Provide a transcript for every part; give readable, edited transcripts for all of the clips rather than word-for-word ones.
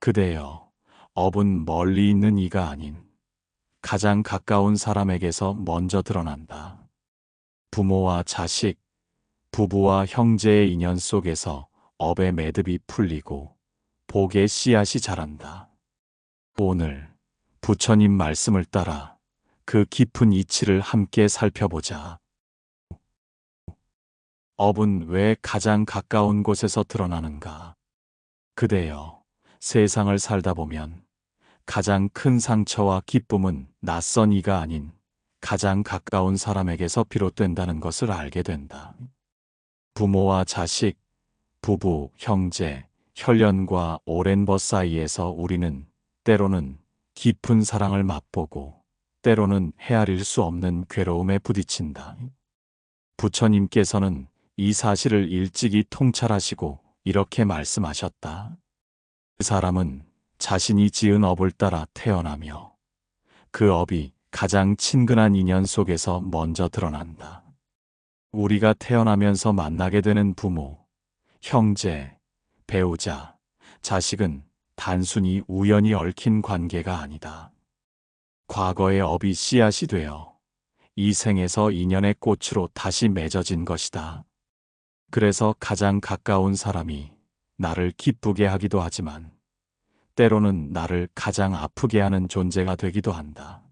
그대여, 업은 멀리 있는 이가 아닌 가장 가까운 사람에게서 먼저 드러난다. 부모와 자식, 부부와 형제의 인연 속에서 업의 매듭이 풀리고 복의 씨앗이 자란다. 오늘 부처님 말씀을 따라 그 깊은 이치를 함께 살펴보자. 업은 왜 가장 가까운 곳에서 드러나는가? 그대여, 세상을 살다 보면 가장 큰 상처와 기쁨은 낯선 이가 아닌 가장 가까운 사람에게서 비롯된다는 것을 알게 된다. 부모와 자식, 부부, 형제, 혈연과 오랜 벗 사이에서 우리는 때로는 깊은 사랑을 맛보고 때로는 헤아릴 수 없는 괴로움에 부딪힌다. 부처님께서는 이 사실을 일찍이 통찰하시고 이렇게 말씀하셨다. 그 사람은 자신이 지은 업을 따라 태어나며 그 업이 가장 친근한 인연 속에서 먼저 드러난다. 우리가 태어나면서 만나게 되는 부모, 형제, 배우자, 자식은 단순히 우연히 얽힌 관계가 아니다. 과거의 업이 씨앗이 되어 이 생에서 인연의 꽃으로 다시 맺어진 것이다. 그래서 가장 가까운 사람이 나를 기쁘게 하기도 하지만 때로는 나를 가장 아프게 하는 존재가 되기도 한다.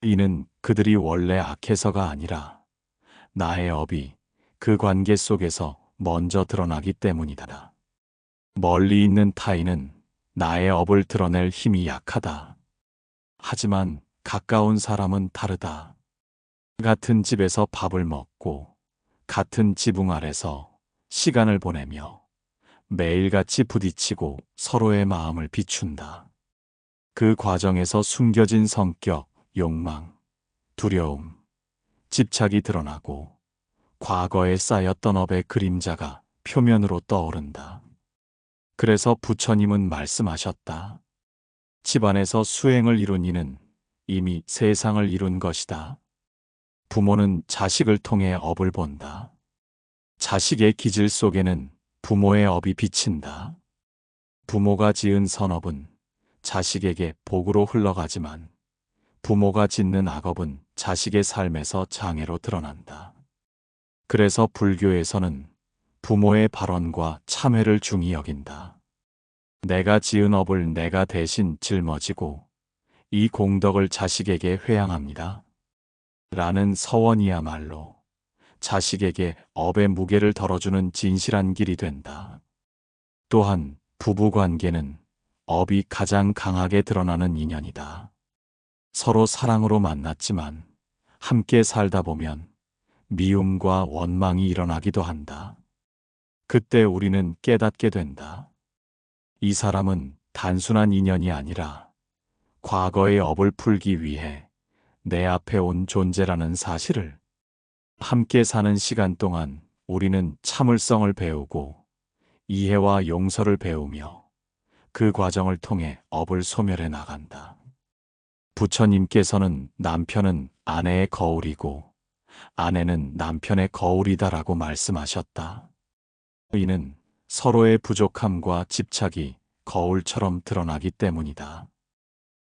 이는 그들이 원래 악해서가 아니라 나의 업이 그 관계 속에서 먼저 드러나기 때문이다. 멀리 있는 타인은 나의 업을 드러낼 힘이 약하다. 하지만 가까운 사람은 다르다. 같은 집에서 밥을 먹고 같은 지붕 아래서 시간을 보내며 매일같이 부딪히고 서로의 마음을 비춘다. 그 과정에서 숨겨진 성격, 욕망, 두려움, 집착이 드러나고 과거에 쌓였던 업의 그림자가 표면으로 떠오른다. 그래서 부처님은 말씀하셨다. 집안에서 수행을 이룬 이는 이미 세상을 이룬 것이다. 부모는 자식을 통해 업을 본다. 자식의 기질 속에는 부모의 업이 비친다. 부모가 지은 선업은 자식에게 복으로 흘러가지만 부모가 짓는 악업은 자식의 삶에서 장애로 드러난다. 그래서 불교에서는 부모의 발언과 참회를 중히 여긴다. 내가 지은 업을 내가 대신 짊어지고 이 공덕을 자식에게 회양합니다. 라는 서원이야말로 자식에게 업의 무게를 덜어주는 진실한 길이 된다. 또한 부부관계는 업이 가장 강하게 드러나는 인연이다. 서로 사랑으로 만났지만 함께 살다 보면 미움과 원망이 일어나기도 한다. 그때 우리는 깨닫게 된다. 이 사람은 단순한 인연이 아니라 과거의 업을 풀기 위해 내 앞에 온 존재라는 사실을. 함께 사는 시간 동안 우리는 참을성을 배우고 이해와 용서를 배우며 그 과정을 통해 업을 소멸해 나간다. 부처님께서는 남편은 아내의 거울이고 아내는 남편의 거울이다라고 말씀하셨다. 이는 서로의 부족함과 집착이 거울처럼 드러나기 때문이다.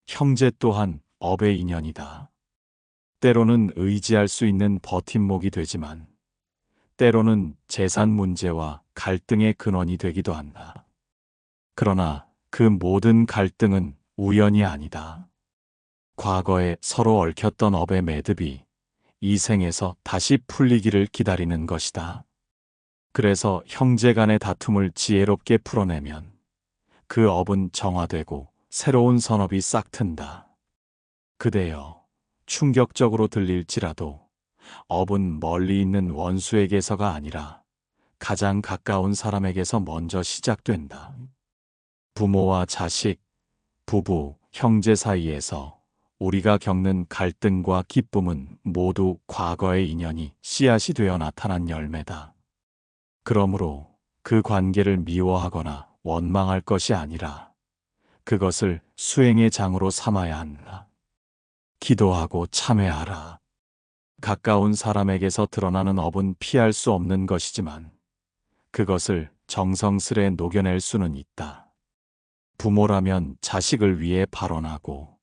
형제 또한 업의 인연이다. 때로는 의지할 수 있는 버팀목이 되지만 때로는 재산 문제와 갈등의 근원이 되기도 한다. 그러나 그 모든 갈등은 우연이 아니다. 과거에 서로 얽혔던 업의 매듭이 이 생에서 다시 풀리기를 기다리는 것이다. 그래서 형제 간의 다툼을 지혜롭게 풀어내면 그 업은 정화되고 새로운 선업이 싹튼다. 그대여, 충격적으로 들릴지라도 업은 멀리 있는 원수에게서가 아니라 가장 가까운 사람에게서 먼저 시작된다. 부모와 자식, 부부, 형제 사이에서 우리가 겪는 갈등과 기쁨은 모두 과거의 인연이 씨앗이 되어 나타난 열매다. 그러므로 그 관계를 미워하거나 원망할 것이 아니라 그것을 수행의 장으로 삼아야 한다. 기도하고 참회하라. 가까운 사람에게서 드러나는 업은 피할 수 없는 것이지만 그것을 정성스레 녹여낼 수는 있다. 부모라면 자식을 위해 발언하고,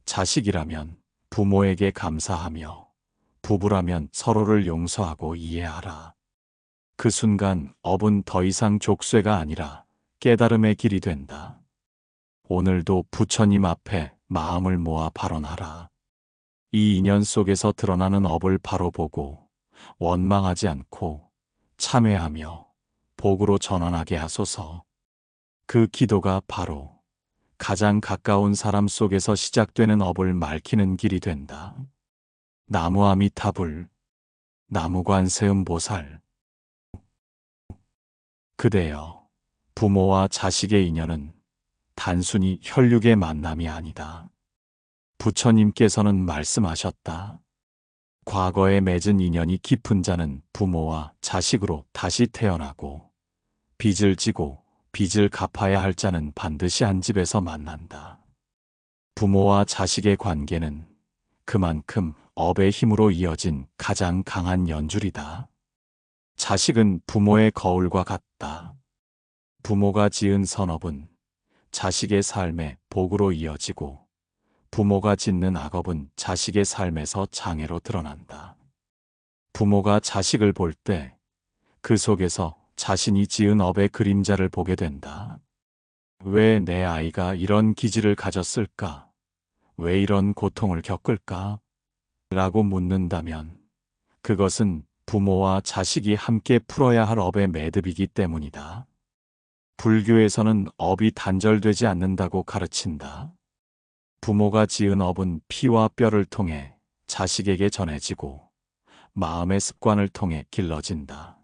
자식이라면 부모에게 감사하며, 부부라면 서로를 용서하고 이해하라. 그 순간 업은 더 이상 족쇄가 아니라 깨달음의 길이 된다. 오늘도 부처님 앞에 마음을 모아 발언하라. 이 인연 속에서 드러나는 업을 바로 보고 원망하지 않고 참회하며 복으로 전환하게 하소서. 그 기도가 바로 가장 가까운 사람 속에서 시작되는 업을 맑히는 길이 된다. 나무 아미타불, 나무 관세음 보살. 그대여, 부모와 자식의 인연은 단순히 혈육의 만남이 아니다. 부처님께서는 말씀하셨다. 과거에 맺은 인연이 깊은 자는 부모와 자식으로 다시 태어나고, 빚을 지고 빚을 갚아야 할 자는 반드시 한 집에서 만난다. 부모와 자식의 관계는 그만큼 업의 힘으로 이어진 가장 강한 연줄이다. 자식은 부모의 거울과 같다. 부모가 지은 선업은 자식의 삶의 복으로 이어지고, 부모가 짓는 악업은 자식의 삶에서 장애로 드러난다. 부모가 자식을 볼 때 그 속에서 자신이 지은 업의 그림자를 보게 된다. 왜 내 아이가 이런 기질을 가졌을까? 왜 이런 고통을 겪을까? 라고 묻는다면 그것은 부모와 자식이 함께 풀어야 할 업의 매듭이기 때문이다. 불교에서는 업이 단절되지 않는다고 가르친다. 부모가 지은 업은 피와 뼈를 통해 자식에게 전해지고 마음의 습관을 통해 길러진다.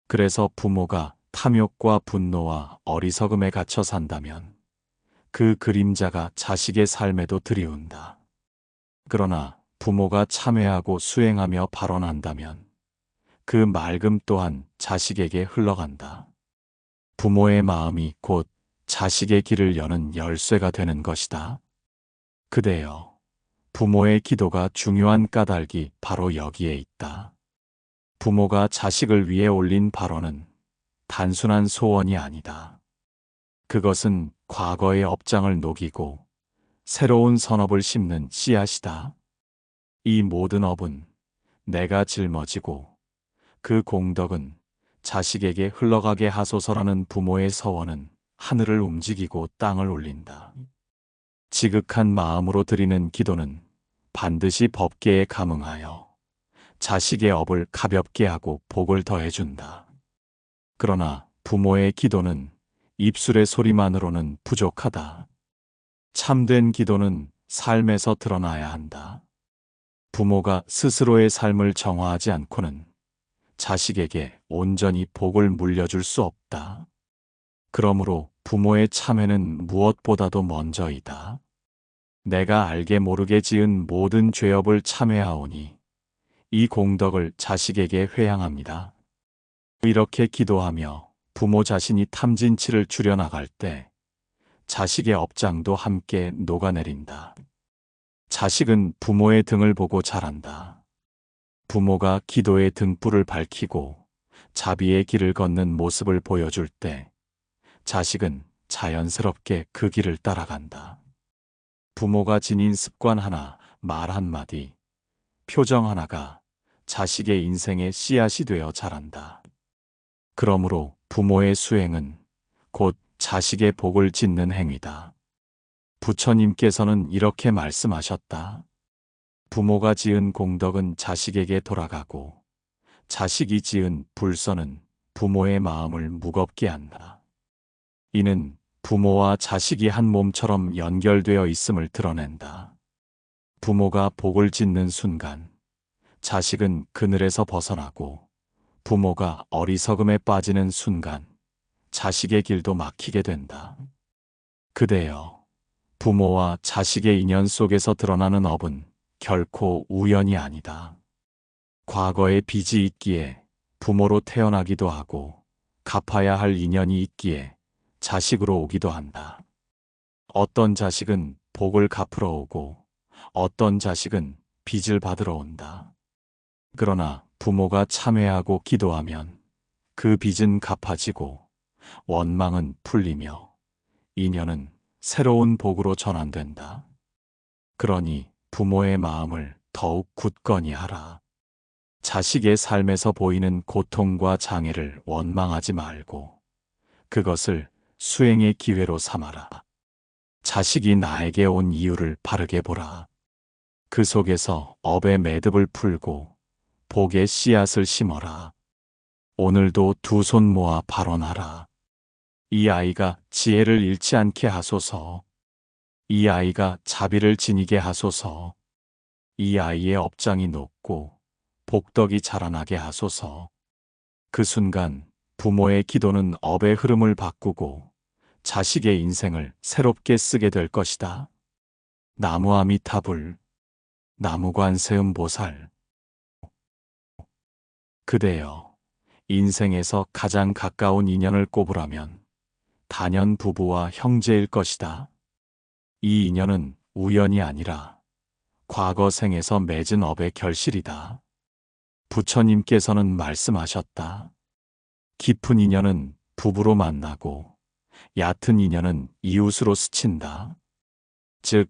그래서 부모가 탐욕과 분노와 어리석음에 갇혀 산다면 그 그림자가 자식의 삶에도 들이운다. 그러나 부모가 참회하고 수행하며 발언한다면 그 맑음 또한 자식에게 흘러간다. 부모의 마음이 곧 자식의 길을 여는 열쇠가 되는 것이다. 그대여, 부모의 기도가 중요한 까닭이 바로 여기에 있다. 부모가 자식을 위해 올린 발언은 단순한 소원이 아니다. 그것은 과거의 업장을 녹이고 새로운 선업을 심는 씨앗이다. 이 모든 업은 내가 짊어지고 그 공덕은 자식에게 흘러가게 하소서라는 부모의 서원은 하늘을 움직이고 땅을 울린다. 지극한 마음으로 드리는 기도는 반드시 법계에 감응하여 자식의 업을 가볍게 하고 복을 더해준다. 그러나 부모의 기도는 입술의 소리만으로는 부족하다. 참된 기도는 삶에서 드러나야 한다. 부모가 스스로의 삶을 정화하지 않고는 자식에게 온전히 복을 물려줄 수 없다. 그러므로 부모의 참회는 무엇보다도 먼저이다. 내가 알게 모르게 지은 모든 죄업을 참회하오니 이 공덕을 자식에게 회양합니다. 이렇게 기도하며 부모 자신이 탐진치를 줄여나갈 때 자식의 업장도 함께 녹아내린다. 자식은 부모의 등을 보고 자란다. 부모가 기도의 등불을 밝히고 자비의 길을 걷는 모습을 보여줄 때 자식은 자연스럽게 그 길을 따라간다. 부모가 지닌 습관 하나, 말 한마디, 표정 하나가 자식의 인생의 씨앗이 되어 자란다. 그러므로 부모의 수행은 곧 자식의 복을 짓는 행위다. 부처님께서는 이렇게 말씀하셨다. 부모가 지은 공덕은 자식에게 돌아가고 자식이 지은 불선은 부모의 마음을 무겁게 한다. 이는 부모와 자식이 한 몸처럼 연결되어 있음을 드러낸다. 부모가 복을 짓는 순간 자식은 그늘에서 벗어나고 부모가 어리석음에 빠지는 순간 자식의 길도 막히게 된다. 그대여, 부모와 자식의 인연 속에서 드러나는 업은 결코 우연이 아니다. 과거의 빚이 있기에 부모로 태어나기도 하고 갚아야 할 인연이 있기에 자식으로 오기도 한다. 어떤 자식은 복을 갚으러 오고 어떤 자식은 빚을 받으러 온다. 그러나 부모가 참회하고 기도하면 그 빚은 갚아지고 원망은 풀리며 인연은 새로운 복으로 전환된다. 그러니 부모의 마음을 더욱 굳건히 하라. 자식의 삶에서 보이는 고통과 장애를 원망하지 말고 그것을 수행의 기회로 삼아라. 자식이 나에게 온 이유를 바르게 보라. 그 속에서 업의 매듭을 풀고 복의 씨앗을 심어라. 오늘도 두 손 모아 발언하라. 이 아이가 지혜를 잃지 않게 하소서. 이 아이가 자비를 지니게 하소서. 이 아이의 업장이 높고 복덕이 자라나게 하소서. 그 순간 부모의 기도는 업의 흐름을 바꾸고 자식의 인생을 새롭게 쓰게 될 것이다. 나무아미타불, 나무관세음보살. 그대여, 인생에서 가장 가까운 인연을 꼽으라면 단연 부부와 형제일 것이다. 이 인연은 우연이 아니라 과거 생에서 맺은 업의 결실이다. 부처님께서는 말씀하셨다. 깊은 인연은 부부로 만나고 얕은 인연은 이웃으로 스친다. 즉,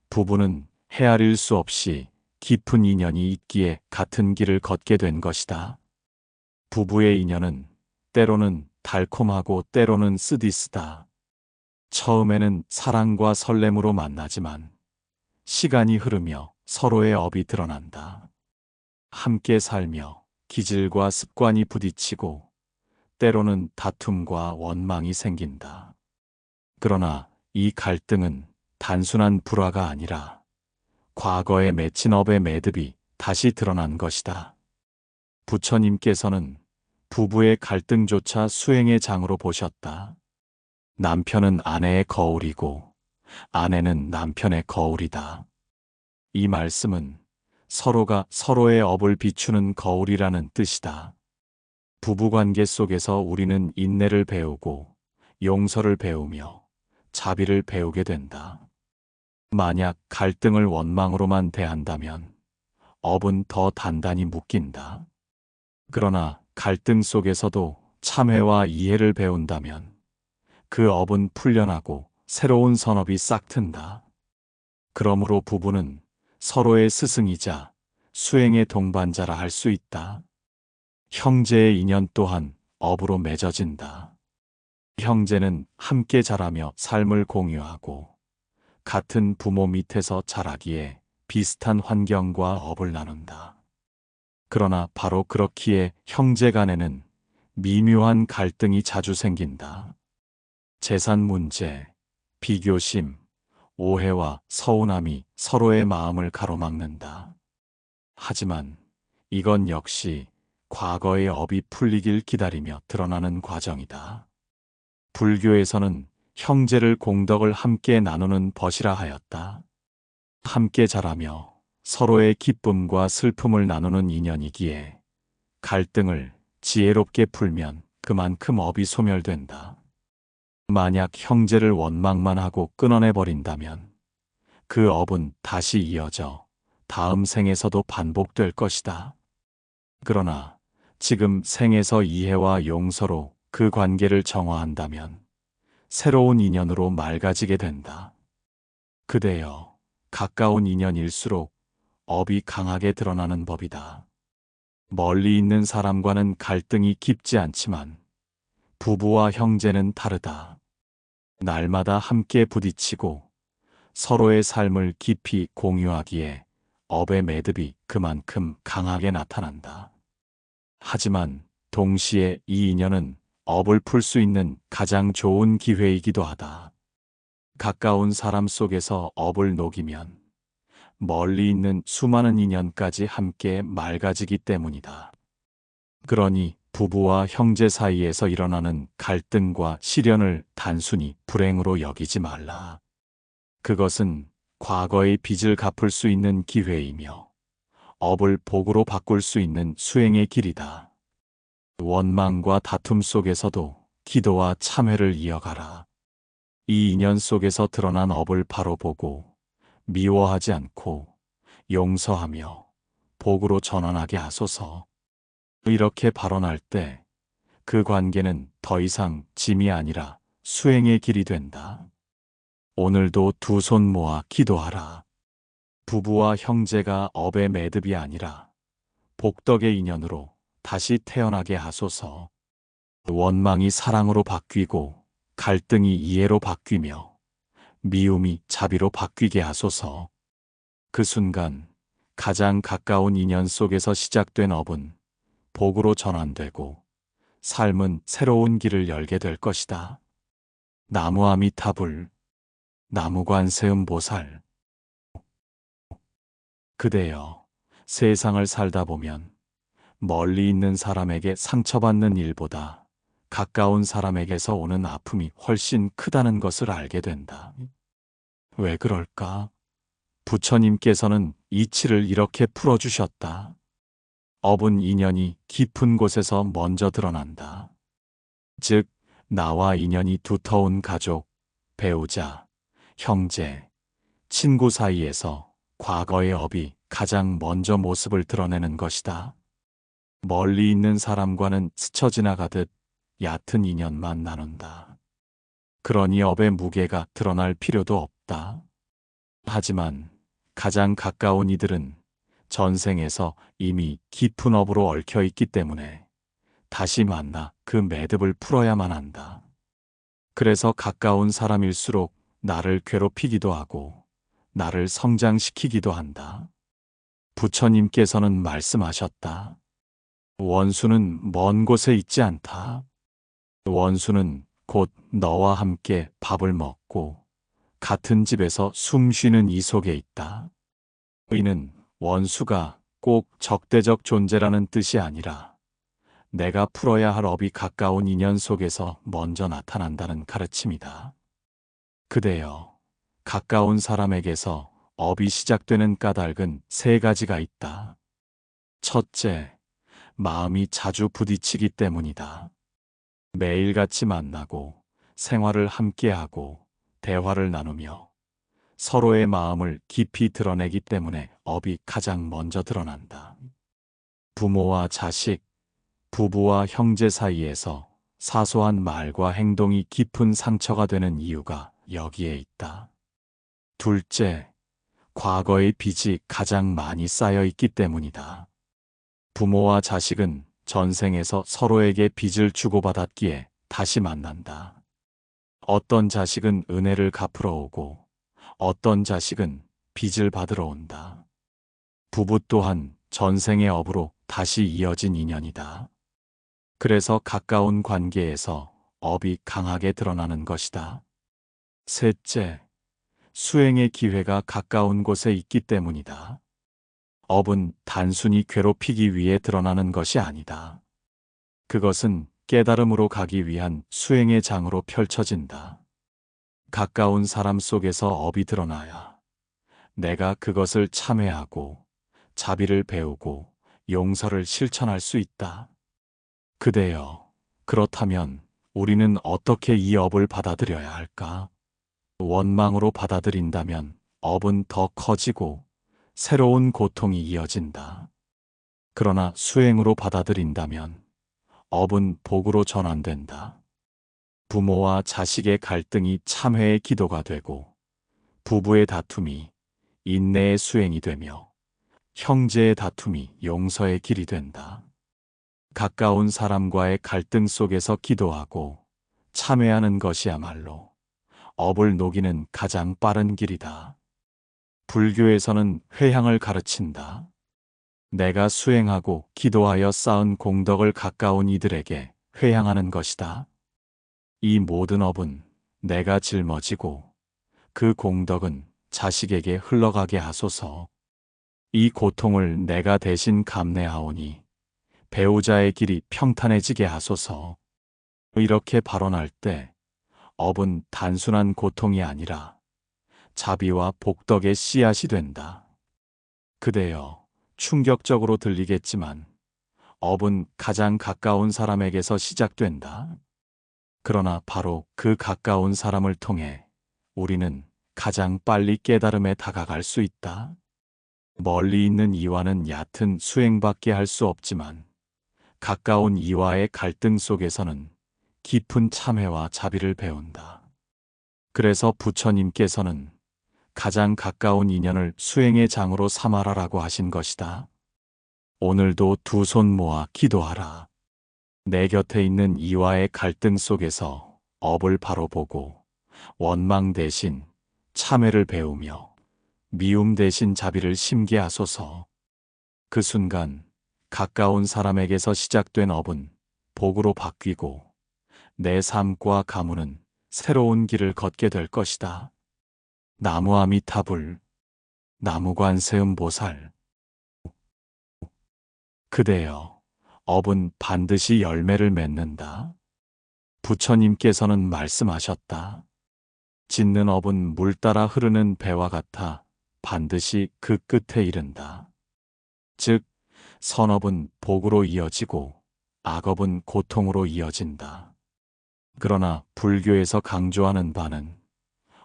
부부는 헤아릴 수 없이 깊은 인연이 있기에 같은 길을 걷게 된 것이다. 부부의 인연은 때로는 달콤하고 때로는 쓰디쓰다. 처음에는 사랑과 설렘으로 만나지만 시간이 흐르며 서로의 업이 드러난다. 함께 살며 기질과 습관이 부딪히고 때로는 다툼과 원망이 생긴다. 그러나 이 갈등은 단순한 불화가 아니라 과거에 맺힌 업의 매듭이 다시 드러난 것이다. 부처님께서는 부부의 갈등조차 수행의 장으로 보셨다. 남편은 아내의 거울이고 아내는 남편의 거울이다. 이 말씀은 서로가 서로의 업을 비추는 거울이라는 뜻이다. 부부관계 속에서 우리는 인내를 배우고 용서를 배우며 자비를 배우게 된다. 만약 갈등을 원망으로만 대한다면 업은 더 단단히 묶인다. 그러나 갈등 속에서도 참회와 이해를 배운다면 그 업은 풀려나고 새로운 선업이 싹튼다. 그러므로 부부는 서로의 스승이자 수행의 동반자라 할 수 있다. 형제의 인연 또한 업으로 맺어진다. 형제는 함께 자라며 삶을 공유하고 같은 부모 밑에서 자라기에 비슷한 환경과 업을 나눈다. 그러나 바로 그렇기에 형제 간에는 미묘한 갈등이 자주 생긴다. 재산 문제, 비교심, 오해와 서운함이 서로의 마음을 가로막는다. 하지만 이건 역시 과거의 업이 풀리길 기다리며 드러나는 과정이다. 불교에서는 형제를 공덕을 함께 나누는 벗이라 하였다. 함께 자라며 서로의 기쁨과 슬픔을 나누는 인연이기에 갈등을 지혜롭게 풀면 그만큼 업이 소멸된다. 만약 형제를 원망만 하고 끊어내버린다면 그 업은 다시 이어져 다음 생에서도 반복될 것이다. 그러나 지금 생에서 이해와 용서로 그 관계를 정화한다면 새로운 인연으로 맑아지게 된다. 그대여, 가까운 인연일수록 업이 강하게 드러나는 법이다. 멀리 있는 사람과는 갈등이 깊지 않지만 부부와 형제는 다르다. 날마다 함께 부딪히고 서로의 삶을 깊이 공유하기에 업의 매듭이 그만큼 강하게 나타난다. 하지만 동시에 이 인연은 업을 풀 수 있는 가장 좋은 기회이기도 하다. 가까운 사람 속에서 업을 녹이면 멀리 있는 수많은 인연까지 함께 맑아지기 때문이다. 그러니 부부와 형제 사이에서 일어나는 갈등과 시련을 단순히 불행으로 여기지 말라. 그것은 과거의 빚을 갚을 수 있는 기회이며 업을 복으로 바꿀 수 있는 수행의 길이다. 원망과 다툼 속에서도 기도와 참회를 이어가라. 이 인연 속에서 드러난 업을 바로 보고 미워하지 않고 용서하며 복으로 전환하게 하소서. 이렇게 발언할 때 그 관계는 더 이상 짐이 아니라 수행의 길이 된다. 오늘도 두 손 모아 기도하라. 부부와 형제가 업의 매듭이 아니라 복덕의 인연으로 다시 태어나게 하소서. 원망이 사랑으로 바뀌고 갈등이 이해로 바뀌며 미움이 자비로 바뀌게 하소서. 그 순간 가장 가까운 인연 속에서 시작된 업은 복으로 전환되고 삶은 새로운 길을 열게 될 것이다. 나무 아미타불, 나무관세음 보살. 그대여, 세상을 살다 보면 멀리 있는 사람에게 상처받는 일보다 가까운 사람에게서 오는 아픔이 훨씬 크다는 것을 알게 된다. 왜 그럴까? 부처님께서는 이치를 이렇게 풀어주셨다. 업은 인연이 깊은 곳에서 먼저 드러난다. 즉, 나와 인연이 두터운 가족, 배우자, 형제, 친구 사이에서 과거의 업이 가장 먼저 모습을 드러내는 것이다. 멀리 있는 사람과는 스쳐 지나가듯 얕은 인연만 나눈다. 그러니 업의 무게가 드러날 필요도 없다. 하지만 가장 가까운 이들은 전생에서 이미 깊은 업으로 얽혀 있기 때문에 다시 만나 그 매듭을 풀어야만 한다. 그래서 가까운 사람일수록 나를 괴롭히기도 하고 나를 성장시키기도 한다. 부처님께서는 말씀하셨다. 원수는 먼 곳에 있지 않다. 원수는 곧 너와 함께 밥을 먹고 같은 집에서 숨 쉬는 이 속에 있다. 이는 원수가 꼭 적대적 존재라는 뜻이 아니라 내가 풀어야 할 업이 가까운 인연 속에서 먼저 나타난다는 가르침이다. 그대여, 가까운 사람에게서 업이 시작되는 까닭은 세 가지가 있다. 첫째, 마음이 자주 부딪히기 때문이다. 매일같이 만나고 생활을 함께하고 대화를 나누며 서로의 마음을 깊이 드러내기 때문에 업이 가장 먼저 드러난다. 부모와 자식, 부부와 형제 사이에서 사소한 말과 행동이 깊은 상처가 되는 이유가 여기에 있다. 둘째, 과거의 빚이 가장 많이 쌓여 있기 때문이다. 부모와 자식은 전생에서 서로에게 빚을 주고받았기에 다시 만난다. 어떤 자식은 은혜를 갚으러 오고 어떤 자식은 빚을 받으러 온다. 부부 또한 전생의 업으로 다시 이어진 인연이다. 그래서 가까운 관계에서 업이 강하게 드러나는 것이다. 셋째, 수행의 기회가 가까운 곳에 있기 때문이다. 업은 단순히 괴롭히기 위해 드러나는 것이 아니다. 그것은 깨달음으로 가기 위한 수행의 장으로 펼쳐진다. 가까운 사람 속에서 업이 드러나야 내가 그것을 참회하고 자비를 배우고 용서를 실천할 수 있다. 그대여, 그렇다면 우리는 어떻게 이 업을 받아들여야 할까? 원망으로 받아들인다면 업은 더 커지고 새로운 고통이 이어진다. 그러나 수행으로 받아들인다면 업은 복으로 전환된다. 부모와 자식의 갈등이 참회의 기도가 되고 부부의 다툼이 인내의 수행이 되며 형제의 다툼이 용서의 길이 된다. 가까운 사람과의 갈등 속에서 기도하고 참회하는 것이야말로 업을 녹이는 가장 빠른 길이다. 불교에서는 회향을 가르친다. 내가 수행하고 기도하여 쌓은 공덕을 가까운 이들에게 회향하는 것이다. 이 모든 업은 내가 짊어지고 그 공덕은 자식에게 흘러가게 하소서. 이 고통을 내가 대신 감내하오니 배우자의 길이 평탄해지게 하소서. 이렇게 발언할 때 업은 단순한 고통이 아니라 자비와 복덕의 씨앗이 된다. 그대여, 충격적으로 들리겠지만 업은 가장 가까운 사람에게서 시작된다. 그러나 바로 그 가까운 사람을 통해 우리는 가장 빨리 깨달음에 다가갈 수 있다. 멀리 있는 이와는 얕은 수행밖에 할 수 없지만 가까운 이와의 갈등 속에서는 깊은 참회와 자비를 배운다. 그래서 부처님께서는 가장 가까운 인연을 수행의 장으로 삼아라라고 하신 것이다. 오늘도 두 손 모아 기도하라. 내 곁에 있는 이와의 갈등 속에서 업을 바로 보고 원망 대신 참회를 배우며 미움 대신 자비를 심게 하소서. 그 순간 가까운 사람에게서 시작된 업은 복으로 바뀌고 내 삶과 가문은 새로운 길을 걷게 될 것이다. 나무 아미타불, 나무관세음보살. 그대여, 업은 반드시 열매를 맺는다. 부처님께서는 말씀하셨다. 짓는 업은 물 따라 흐르는 배와 같아 반드시 그 끝에 이른다. 즉, 선업은 복으로 이어지고 악업은 고통으로 이어진다. 그러나 불교에서 강조하는 바는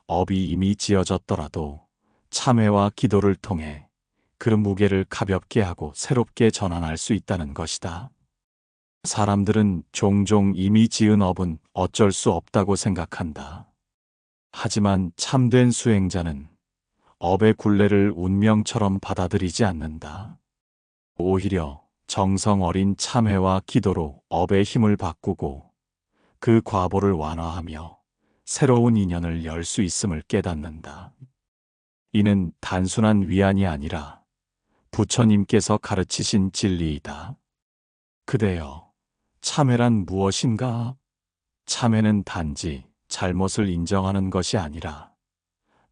업이 이미 지어졌더라도 참회와 기도를 통해 그 무게를 가볍게 하고 새롭게 전환할 수 있다는 것이다. 사람들은 종종 이미 지은 업은 어쩔 수 없다고 생각한다. 하지만 참된 수행자는 업의 굴레를 운명처럼 받아들이지 않는다. 오히려 정성 어린 참회와 기도로 업의 힘을 바꾸고 그 과보를 완화하며 새로운 인연을 열 수 있음을 깨닫는다. 이는 단순한 위안이 아니라 부처님께서 가르치신 진리이다. 그대여, 참회란 무엇인가? 참회는 단지 잘못을 인정하는 것이 아니라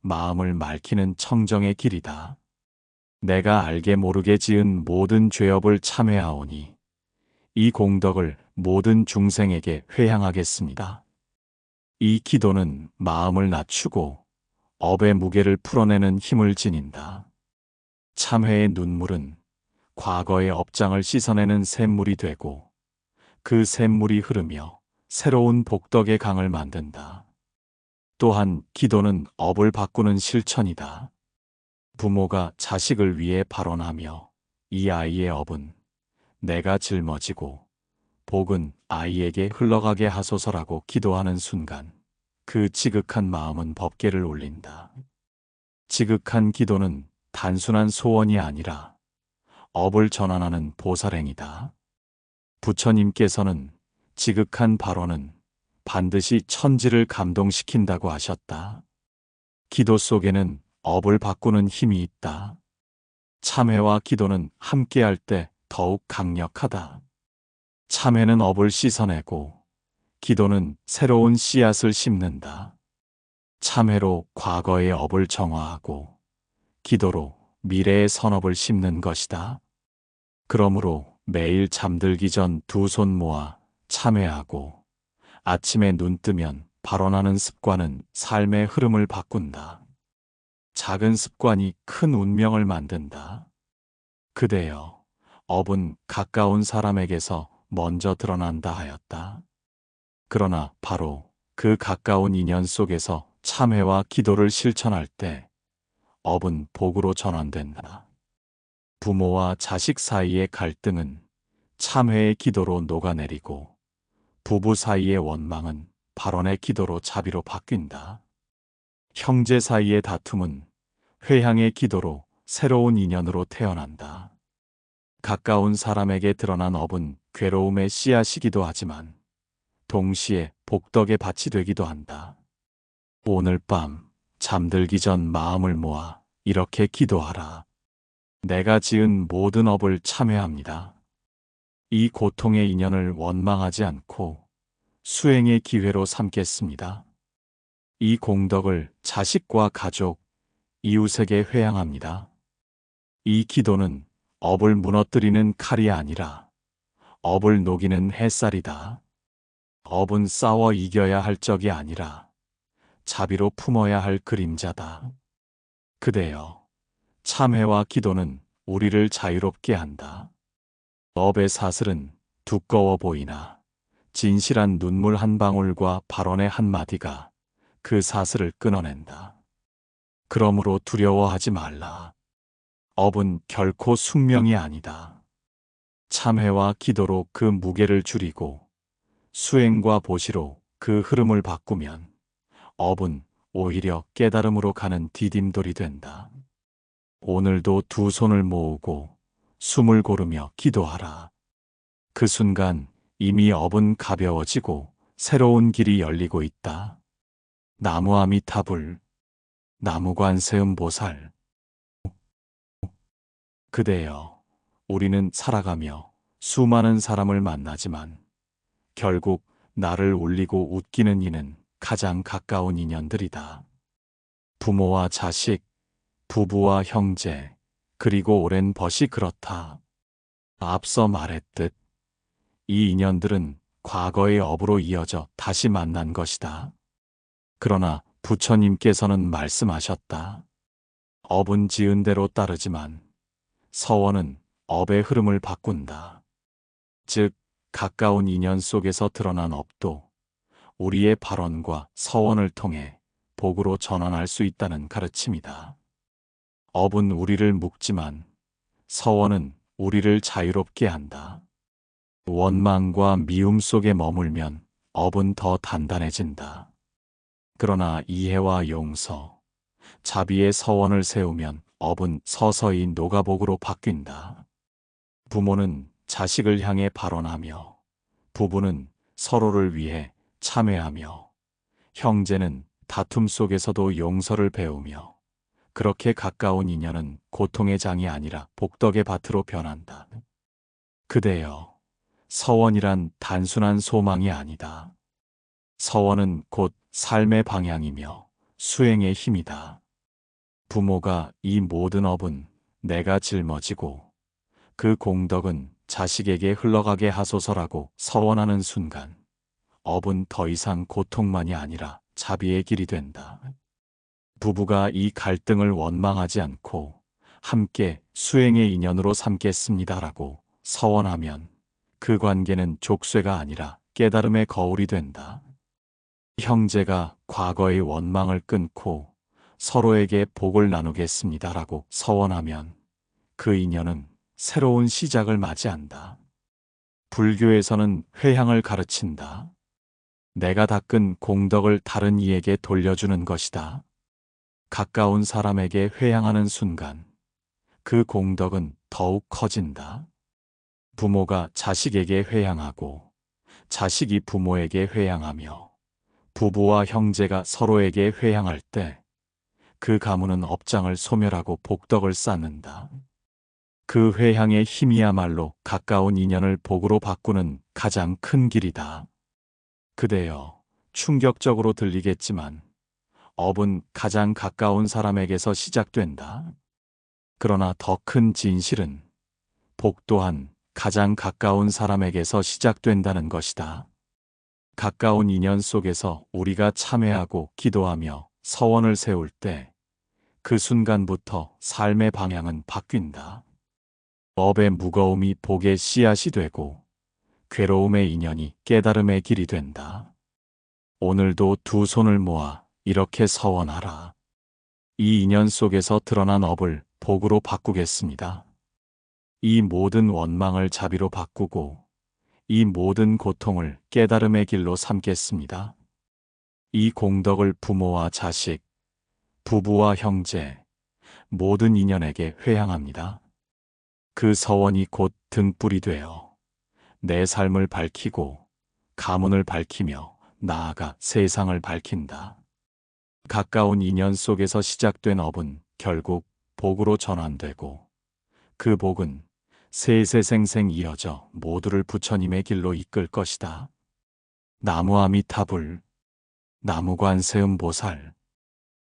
마음을 맑히는 청정의 길이다. 내가 알게 모르게 지은 모든 죄업을 참회하오니 이 공덕을 모든 중생에게 회향하겠습니다. 이 기도는 마음을 낮추고 업의 무게를 풀어내는 힘을 지닌다. 참회의 눈물은 과거의 업장을 씻어내는 샘물이 되고 그 샘물이 흐르며 새로운 복덕의 강을 만든다. 또한 기도는 업을 바꾸는 실천이다. 부모가 자식을 위해 발언하며 이 아이의 업은 내가 짊어지고 복은 아이에게 흘러가게 하소서라고 기도하는 순간 그 지극한 마음은 법궤를 올린다. 지극한 기도는 단순한 소원이 아니라 업을 전환하는 보살행이다. 부처님께서는 지극한 발언은 반드시 천지를 감동시킨다고 하셨다. 기도 속에는 업을 바꾸는 힘이 있다. 참회와 기도는 함께할 때 더욱 강력하다. 참회는 업을 씻어내고 기도는 새로운 씨앗을 심는다. 참회로 과거의 업을 정화하고 기도로 미래의 선업을 심는 것이다. 그러므로 매일 잠들기 전 두 손 모아 참회하고 아침에 눈 뜨면 발언하는 습관은 삶의 흐름을 바꾼다. 작은 습관이 큰 운명을 만든다. 그대여, 업은 가까운 사람에게서 먼저 드러난다 하였다. 그러나 바로 그 가까운 인연 속에서 참회와 기도를 실천할 때 업은 복으로 전환된다. 부모와 자식 사이의 갈등은 참회의 기도로 녹아내리고 부부 사이의 원망은 발언의 기도로 자비로 바뀐다. 형제 사이의 다툼은 회향의 기도로 새로운 인연으로 태어난다. 가까운 사람에게 드러난 업은 괴로움의 씨앗이기도 하지만 동시에 복덕의 밭이 되기도 한다. 오늘 밤 잠들기 전 마음을 모아 이렇게 기도하라. 내가 지은 모든 업을 참회합니다. 이 고통의 인연을 원망하지 않고 수행의 기회로 삼겠습니다. 이 공덕을 자식과 가족, 이웃에게 회향합니다. 이 기도는 업을 무너뜨리는 칼이 아니라 업을 녹이는 햇살이다. 업은 싸워 이겨야 할 적이 아니라 자비로 품어야 할 그림자다. 그대여, 참회와 기도는 우리를 자유롭게 한다. 업의 사슬은 두꺼워 보이나 진실한 눈물 한 방울과 발언의 한 마디가 그 사슬을 끊어낸다. 그러므로 두려워하지 말라. 업은 결코 숙명이 아니다. 참회와 기도로 그 무게를 줄이고 수행과 보시로 그 흐름을 바꾸면 업은 오히려 깨달음으로 가는 디딤돌이 된다. 오늘도 두 손을 모으고 숨을 고르며 기도하라. 그 순간 이미 업은 가벼워지고 새로운 길이 열리고 있다. 나무 아미타불, 나무 관세음 보살. 그대여, 우리는 살아가며 수많은 사람을 만나지만 결국 나를 울리고 웃기는 이는 가장 가까운 인연들이다. 부모와 자식, 부부와 형제, 그리고 오랜 벗이 그렇다. 앞서 말했듯 이 인연들은 과거의 업으로 이어져 다시 만난 것이다. 그러나 부처님께서는 말씀하셨다. 업은 지은 대로 따르지만 서원은 업의 흐름을 바꾼다. 즉, 가까운 인연 속에서 드러난 업도 우리의 발언과 서원을 통해 복으로 전환할 수 있다는 가르침이다. 업은 우리를 묶지만 서원은 우리를 자유롭게 한다. 원망과 미움 속에 머물면 업은 더 단단해진다. 그러나 이해와 용서, 자비의 서원을 세우면 업은 서서히 노가복으로 바뀐다. 부모는 자식을 향해 발언하며, 부부는 서로를 위해 참회하며, 형제는 다툼 속에서도 용서를 배우며, 그렇게 가까운 인연은 고통의 장이 아니라 복덕의 밭으로 변한다. 그대여, 서원이란 단순한 소망이 아니다. 서원은 곧 삶의 방향이며 수행의 힘이다. 부모가 이 모든 업은 내가 짊어지고 그 공덕은 자식에게 흘러가게 하소서라고 서원하는 순간 업은 더 이상 고통만이 아니라 자비의 길이 된다. 부부가 이 갈등을 원망하지 않고 함께 수행의 인연으로 삼겠습니다라고 서원하면 그 관계는 족쇄가 아니라 깨달음의 거울이 된다. 형제가 과거의 원망을 끊고 서로에게 복을 나누겠습니다라고 서원하면 그 인연은 새로운 시작을 맞이한다. 불교에서는 회향을 가르친다. 내가 닦은 공덕을 다른 이에게 돌려주는 것이다. 가까운 사람에게 회향하는 순간 그 공덕은 더욱 커진다. 부모가 자식에게 회향하고 자식이 부모에게 회향하며 부부와 형제가 서로에게 회향할 때 그 가문은 업장을 소멸하고 복덕을 쌓는다. 그 회향의 힘이야말로 가까운 인연을 복으로 바꾸는 가장 큰 길이다. 그대여, 충격적으로 들리겠지만 업은 가장 가까운 사람에게서 시작된다. 그러나 더 큰 진실은 복 또한 가장 가까운 사람에게서 시작된다는 것이다. 가까운 인연 속에서 우리가 참회하고 기도하며 서원을 세울 때 그 순간부터 삶의 방향은 바뀐다. 업의 무거움이 복의 씨앗이 되고 괴로움의 인연이 깨달음의 길이 된다. 오늘도 두 손을 모아 이렇게 서원하라. 이 인연 속에서 드러난 업을 복으로 바꾸겠습니다. 이 모든 원망을 자비로 바꾸고 이 모든 고통을 깨달음의 길로 삼겠습니다. 이 공덕을 부모와 자식, 부부와 형제, 모든 인연에게 회향합니다. 그 서원이 곧 등불이 되어 내 삶을 밝히고 가문을 밝히며 나아가 세상을 밝힌다. 가까운 인연 속에서 시작된 업은 결국 복으로 전환되고 그 복은 세세생생 이어져 모두를 부처님의 길로 이끌 것이다. 나무 아미타불, 나무 관세음 보살.